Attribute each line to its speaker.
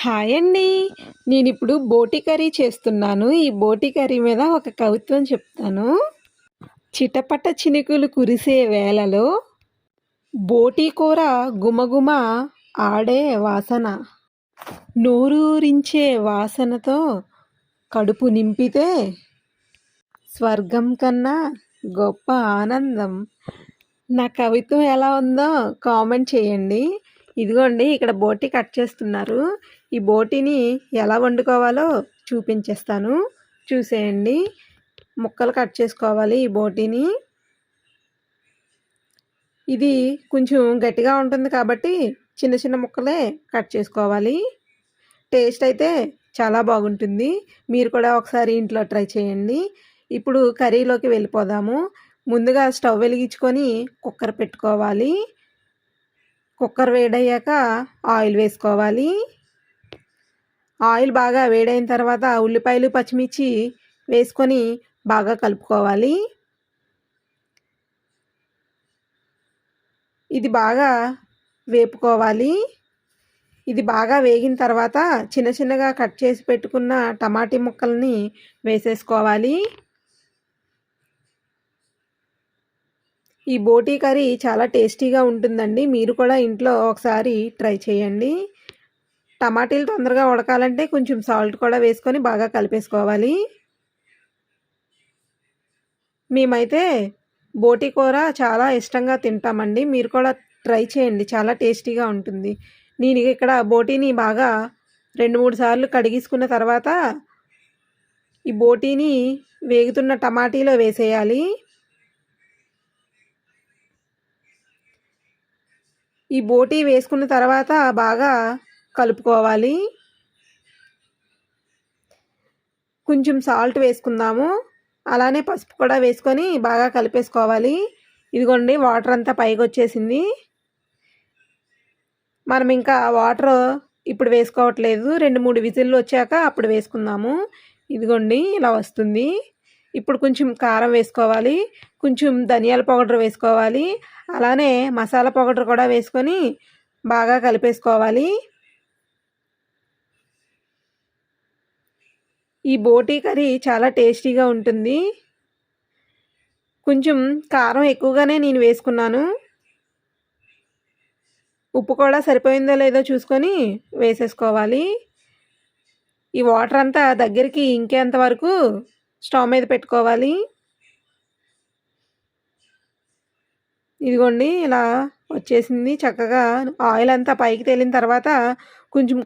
Speaker 1: Hi అండి. నేనిప్పుడు బోటి కర్రీ చేస్తున్నాను. ఈ బోటి కర్రీ మీద ఒక కవిత్వం చెప్తాను. చిటపట చినుకులు కురిసే వేళలో బోటి కూర గుమగుమ ఆడే వాసన. నోరూరించే వాసనతో కడుపు నింపితే స్వర్గం కన్నా గొప్ప ఆనందం. నా కవిత్వం ఎలా ఉందో కామెంట్ చేయండి. ఇదిగోండి ఇక్కడ బోటి కట్ చేస్తున్నారు. ఈ బోటిని ఎలా వండుకోవాలో చూపించేస్తాను, చూసేయండి. ముక్కలు కట్ చేసుకోవాలి ఈ బోటిని. ఇది కొంచెం గట్టిగా ఉంటుంది కాబట్టి చిన్న చిన్న ముక్కలే కట్ చేసుకోవాలి. టేస్ట్ అయితే చాలా బాగుంటుంది. మీరు కూడా ఒకసారి ఇంట్లో ట్రై చేయండి. ఇప్పుడు కర్రీలోకి వెళ్ళిపోదాము. ముందుగా స్టవ్ వెలిగించుకొని కుక్కర్ పెట్టుకోవాలి. కుక్కర్ వేడయ్యాక ఆయిల్ వేసుకోవాలి. ఆయిల్ బాగా వేడైన తర్వాత ఉల్లిపాయలు పచ్చిమిర్చి వేసుకొని బాగా కలుపుకోవాలి. ఇది బాగా వేపుకోవాలి. ఇది బాగా వేగిన తర్వాత చిన్న చిన్నగా కట్ చేసి పెట్టుకున్న టమాటీ ముక్కల్ని వేసేసుకోవాలి. ఈ బోటీ కర్రీ చాలా టేస్టీగా ఉంటుందండి. మీరు కూడా ఇంట్లో ఒకసారి ట్రై చేయండి. టమాటీలు తొందరగా ఉడకాలంటే కొంచెం సాల్ట్ కూడా వేసుకొని బాగా కలిపేసుకోవాలి. మేమైతే బోటీ కూర చాలా ఇష్టంగా తింటామండి. మీరు కూడా ట్రై చేయండి, చాలా టేస్టీగా ఉంటుంది. నేను ఇక్కడ బోటీని బాగా 2-3 సార్లు కడిగేసుకున్న తర్వాత ఈ బోటీని వేగుతున్న టమాటీలో వేసేయాలి. ఈ బోటీ వేసుకున్న తర్వాత బాగా కలుపుకోవాలి. కొంచెం సాల్ట్ వేసుకుందాము. అలానే పసుపు కూడా వేసుకొని బాగా కలిపేసుకోవాలి. ఇదిగోండి వాటర్ అంతా పైకి వచ్చేసింది. మనం ఇంకా వాటర్ ఇప్పుడు వేసుకోవట్లేదు. 2-3 విజిల్లు వచ్చాక అప్పుడు వేసుకుందాము. ఇదిగోండి ఇలా వస్తుంది. ఇప్పుడు కొంచెం కారం వేసుకోవాలి, కొంచెం ధనియాల పౌడర్ వేసుకోవాలి, అలానే మసాలా పౌడర్ కూడా వేసుకొని బాగా కలిపేసుకోవాలి. ఈ బోటీ కర్రీ చాలా టేస్టీగా ఉంటుంది. కొంచెం కారం ఎక్కువగానే నేను వేసుకున్నాను. ఉప్పు కూడా సరిపోయిందో లేదో చూసుకొని వేసేసుకోవాలి. ఈ వాటర్ అంతా దగ్గరికి ఇంకేంత వరకు స్టవ్ మీద పెట్టుకోవాలి. ఇదిగోండి ఇలా వచ్చేసింది. చక్కగా ఆయిల్ అంతా పైకి తేలిన తర్వాత కొంచెం